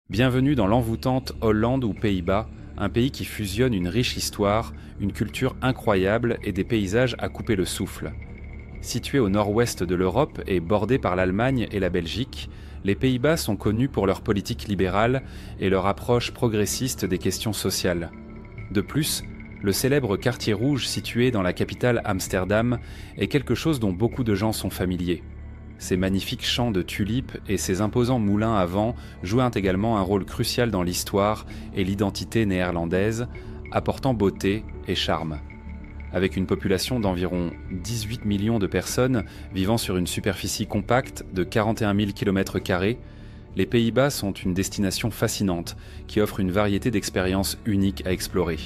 Bienvenue dans l'envoûtante Hollande ou Pays-Bas, un pays qui fusionne une riche histoire, une culture incroyable et des paysages à couper le souffle. Situé au nord-ouest de l'Europe et bordé par l'Allemagne et la Belgique, les Pays-Bas sont connus pour leur politique libérale et leur approche progressiste des questions sociales. De plus, le célèbre quartier rouge situé dans la capitale Amsterdam est quelque chose dont beaucoup de gens sont familiers. Ces magnifiques champs de tulipes et ces imposants moulins à vent jouent également un rôle crucial dans l'histoire et l'identité néerlandaise, apportant beauté et charme. Avec une population d'environ 18 millions de personnes vivant sur une superficie compacte de 41 000 km², les Pays-Bas sont une destination fascinante qui offre une variété d'expériences uniques à explorer.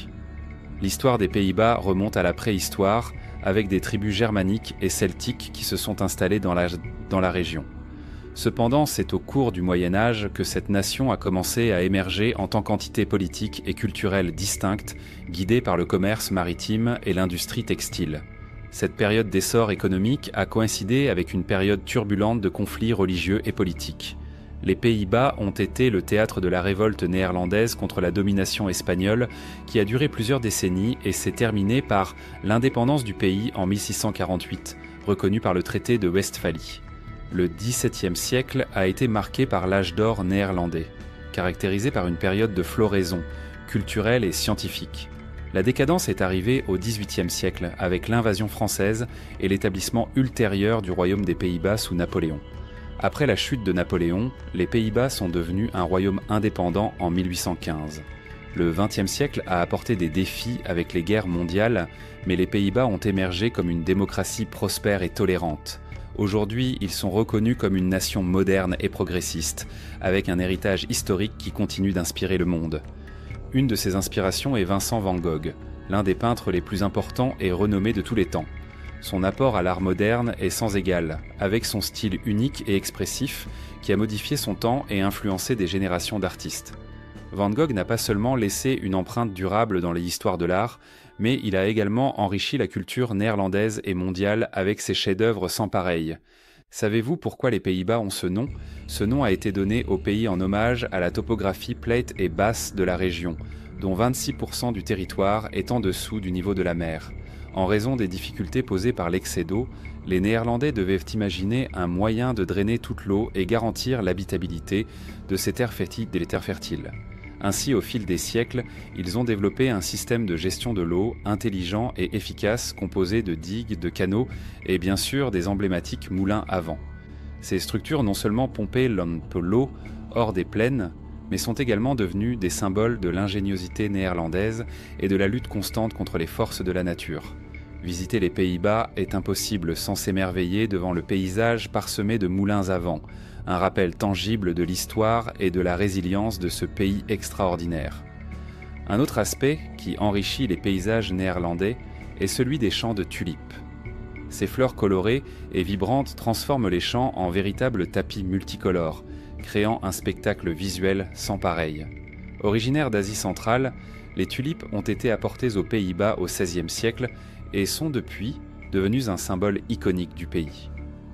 L'histoire des Pays-Bas remonte à la préhistoire, avec des tribus germaniques et celtiques qui se sont installées dans la région. Cependant, c'est au cours du Moyen Âge que cette nation a commencé à émerger en tant qu'entité politique et culturelle distincte, guidée par le commerce maritime et l'industrie textile. Cette période d'essor économique a coïncidé avec une période turbulente de conflits religieux et politiques. Les Pays-Bas ont été le théâtre de la révolte néerlandaise contre la domination espagnole qui a duré plusieurs décennies et s'est terminée par l'indépendance du pays en 1648, reconnue par le traité de Westphalie. Le XVIIe siècle a été marqué par l'âge d'or néerlandais, caractérisé par une période de floraison, culturelle et scientifique. La décadence est arrivée au XVIIIe siècle avec l'invasion française et l'établissement ultérieur du royaume des Pays-Bas sous Napoléon. Après la chute de Napoléon, les Pays-Bas sont devenus un royaume indépendant en 1815. Le XXe siècle a apporté des défis avec les guerres mondiales, mais les Pays-Bas ont émergé comme une démocratie prospère et tolérante. Aujourd'hui, ils sont reconnus comme une nation moderne et progressiste, avec un héritage historique qui continue d'inspirer le monde. Une de ces inspirations est Vincent van Gogh, l'un des peintres les plus importants et renommés de tous les temps. Son apport à l'art moderne est sans égal, avec son style unique et expressif qui a modifié son temps et influencé des générations d'artistes. Van Gogh n'a pas seulement laissé une empreinte durable dans l'histoire de l'art, mais il a également enrichi la culture néerlandaise et mondiale avec ses chefs-d'œuvre sans pareil. Savez-vous pourquoi les Pays-Bas ont ce nom ? Ce nom a été donné au pays en hommage à la topographie plate et basse de la région, dont 26% du territoire est en dessous du niveau de la mer. En raison des difficultés posées par l'excès d'eau, les Néerlandais devaient imaginer un moyen de drainer toute l'eau et garantir l'habitabilité de ces terres fertiles. Ainsi, au fil des siècles, ils ont développé un système de gestion de l'eau intelligent et efficace composé de digues, de canaux et bien sûr des emblématiques moulins à vent. Ces structures non seulement pompaient l'eau hors des plaines, mais sont également devenues des symboles de l'ingéniosité néerlandaise et de la lutte constante contre les forces de la nature. Visiter les Pays-Bas est impossible sans s'émerveiller devant le paysage parsemé de moulins à vent, un rappel tangible de l'histoire et de la résilience de ce pays extraordinaire. Un autre aspect qui enrichit les paysages néerlandais est celui des champs de tulipes. Ces fleurs colorées et vibrantes transforment les champs en véritables tapis multicolores, créant un spectacle visuel sans pareil. Originaires d'Asie centrale, les tulipes ont été apportées aux Pays-Bas au XVIe siècle et sont depuis devenues un symbole iconique du pays.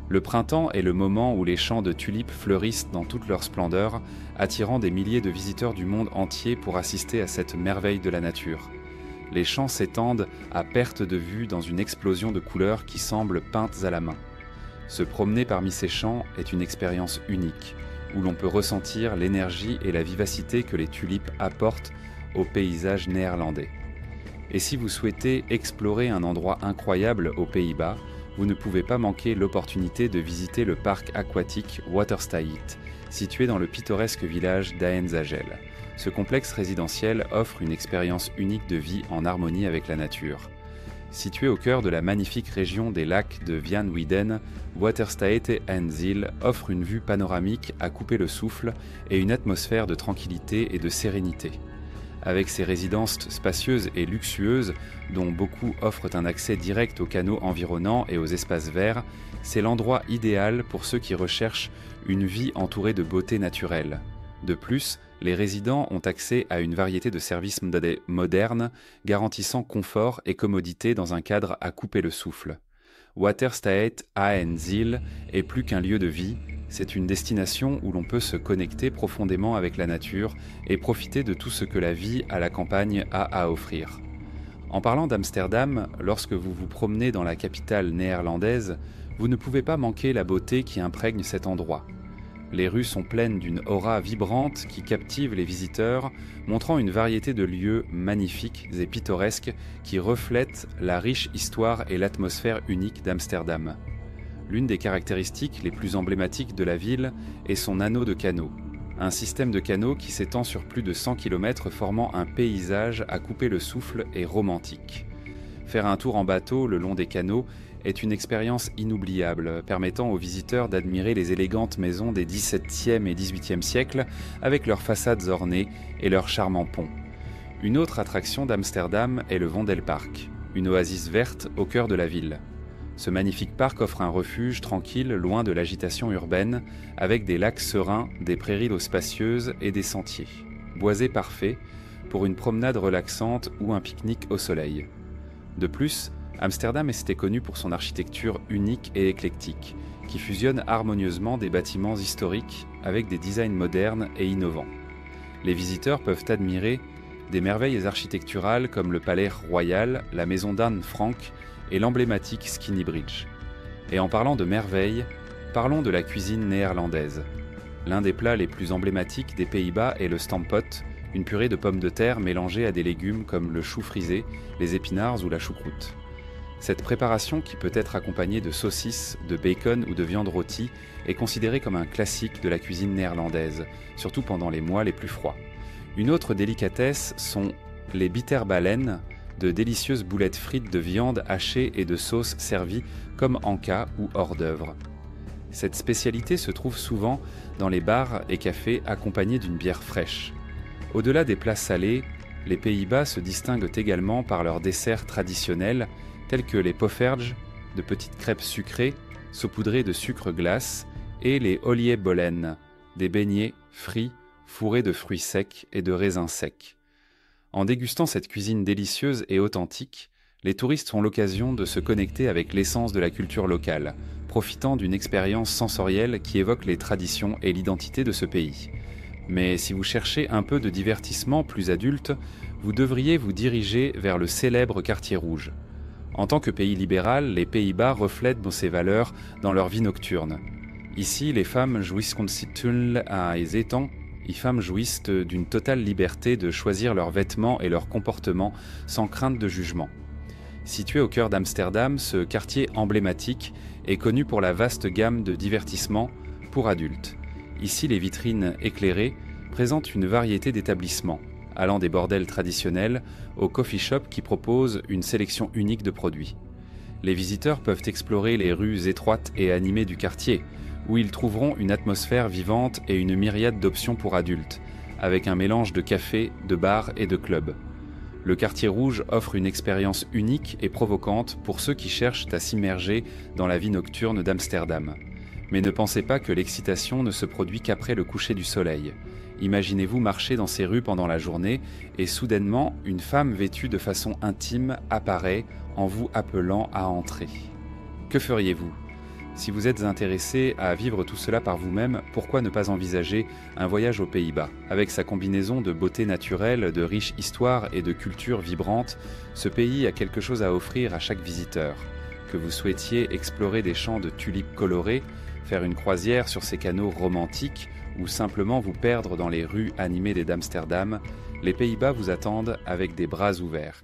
Le printemps est le moment où les champs de tulipes fleurissent dans toute leur splendeur, attirant des milliers de visiteurs du monde entier pour assister à cette merveille de la nature. Les champs s'étendent à perte de vue dans une explosion de couleurs qui semblent peintes à la main. Se promener parmi ces champs est une expérience unique, où l'on peut ressentir l'énergie et la vivacité que les tulipes apportent au paysage néerlandais. Et si vous souhaitez explorer un endroit incroyable aux Pays-Bas, vous ne pouvez pas manquer l'opportunité de visiter le parc aquatique Waterstaat, situé dans le pittoresque village d'Aenzagel. Ce complexe résidentiel offre une expérience unique de vie en harmonie avec la nature. Situé au cœur de la magnifique région des lacs de Vian Widen, Waterstaat Aenzil offre une vue panoramique à couper le souffle et une atmosphère de tranquillité et de sérénité. Avec ses résidences spacieuses et luxueuses, dont beaucoup offrent un accès direct aux canaux environnants et aux espaces verts, c'est l'endroit idéal pour ceux qui recherchent une vie entourée de beauté naturelle. De plus, les résidents ont accès à une variété de services modernes, garantissant confort et commodité dans un cadre à couper le souffle. Waterstaat Aenzil est plus qu'un lieu de vie, C'est une destination où l'on peut se connecter profondément avec la nature et profiter de tout ce que la vie à la campagne a à offrir. En parlant d'Amsterdam, lorsque vous vous promenez dans la capitale néerlandaise, vous ne pouvez pas manquer la beauté qui imprègne cet endroit. Les rues sont pleines d'une aura vibrante qui captive les visiteurs, montrant une variété de lieux magnifiques et pittoresques qui reflètent la riche histoire et l'atmosphère unique d'Amsterdam. L'une des caractéristiques les plus emblématiques de la ville est son anneau de canaux. Un système de canaux qui s'étend sur plus de 100 km formant un paysage à couper le souffle et romantique. Faire un tour en bateau le long des canaux est une expérience inoubliable, permettant aux visiteurs d'admirer les élégantes maisons des XVIIe et XVIIIe siècles avec leurs façades ornées et leurs charmants ponts. Une autre attraction d'Amsterdam est le Vondelpark, une oasis verte au cœur de la ville. Ce magnifique parc offre un refuge tranquille loin de l'agitation urbaine, avec des lacs sereins, des prairies d'eau spacieuses et des sentiers. Boisés parfaits pour une promenade relaxante ou un pique-nique au soleil. De plus, Amsterdam était connu pour son architecture unique et éclectique, qui fusionne harmonieusement des bâtiments historiques avec des designs modernes et innovants. Les visiteurs peuvent admirer des merveilles architecturales comme le Palais Royal, la maison d'Anne Frank et l'emblématique Skinny Bridge. Et en parlant de merveilles, parlons de la cuisine néerlandaise. L'un des plats les plus emblématiques des Pays-Bas est le stampot, une purée de pommes de terre mélangée à des légumes comme le chou frisé, les épinards ou la choucroute. Cette préparation, qui peut être accompagnée de saucisses, de bacon ou de viande rôtie, est considérée comme un classique de la cuisine néerlandaise, surtout pendant les mois les plus froids. Une autre délicatesse sont les bitterballen, de délicieuses boulettes frites de viande hachée et de sauce servies comme en cas ou hors d'œuvre. Cette spécialité se trouve souvent dans les bars et cafés accompagnés d'une bière fraîche. Au-delà des plats salés, les Pays-Bas se distinguent également par leurs desserts traditionnels tels que les poffertjes, de petites crêpes sucrées saupoudrées de sucre glace, et les oliebollen, des beignets frits fourrés de fruits secs et de raisins secs. En dégustant cette cuisine délicieuse et authentique, les touristes ont l'occasion de se connecter avec l'essence de la culture locale, profitant d'une expérience sensorielle qui évoque les traditions et l'identité de ce pays. Mais si vous cherchez un peu de divertissement plus adulte, vous devriez vous diriger vers le célèbre Quartier Rouge. En tant que pays libéral, les Pays-Bas reflètent ces valeurs dans leur vie nocturne. Ici, les femmes jouissent d'une totale liberté de choisir leurs vêtements et leur comportement sans crainte de jugement. Situé au cœur d'Amsterdam, ce quartier emblématique est connu pour la vaste gamme de divertissements pour adultes. Ici, les vitrines éclairées présentent une variété d'établissements, allant des bordels traditionnels aux coffee shops qui proposent une sélection unique de produits. Les visiteurs peuvent explorer les rues étroites et animées du quartier, où ils trouveront une atmosphère vivante et une myriade d'options pour adultes, avec un mélange de cafés, de bars et de clubs. Le Quartier Rouge offre une expérience unique et provocante pour ceux qui cherchent à s'immerger dans la vie nocturne d'Amsterdam. Mais ne pensez pas que l'excitation ne se produit qu'après le coucher du soleil. Imaginez-vous marcher dans ces rues pendant la journée et soudainement, une femme vêtue de façon intime apparaît en vous appelant à entrer. Que feriez-vous ? Si vous êtes intéressé à vivre tout cela par vous-même, pourquoi ne pas envisager un voyage aux Pays-Bas ? Avec sa combinaison de beauté naturelle, de riche histoire et de culture vibrante, ce pays a quelque chose à offrir à chaque visiteur. Que vous souhaitiez explorer des champs de tulipes colorées, faire une croisière sur ces canaux romantiques ou simplement vous perdre dans les rues animées d'Amsterdam, les Pays-Bas vous attendent avec des bras ouverts.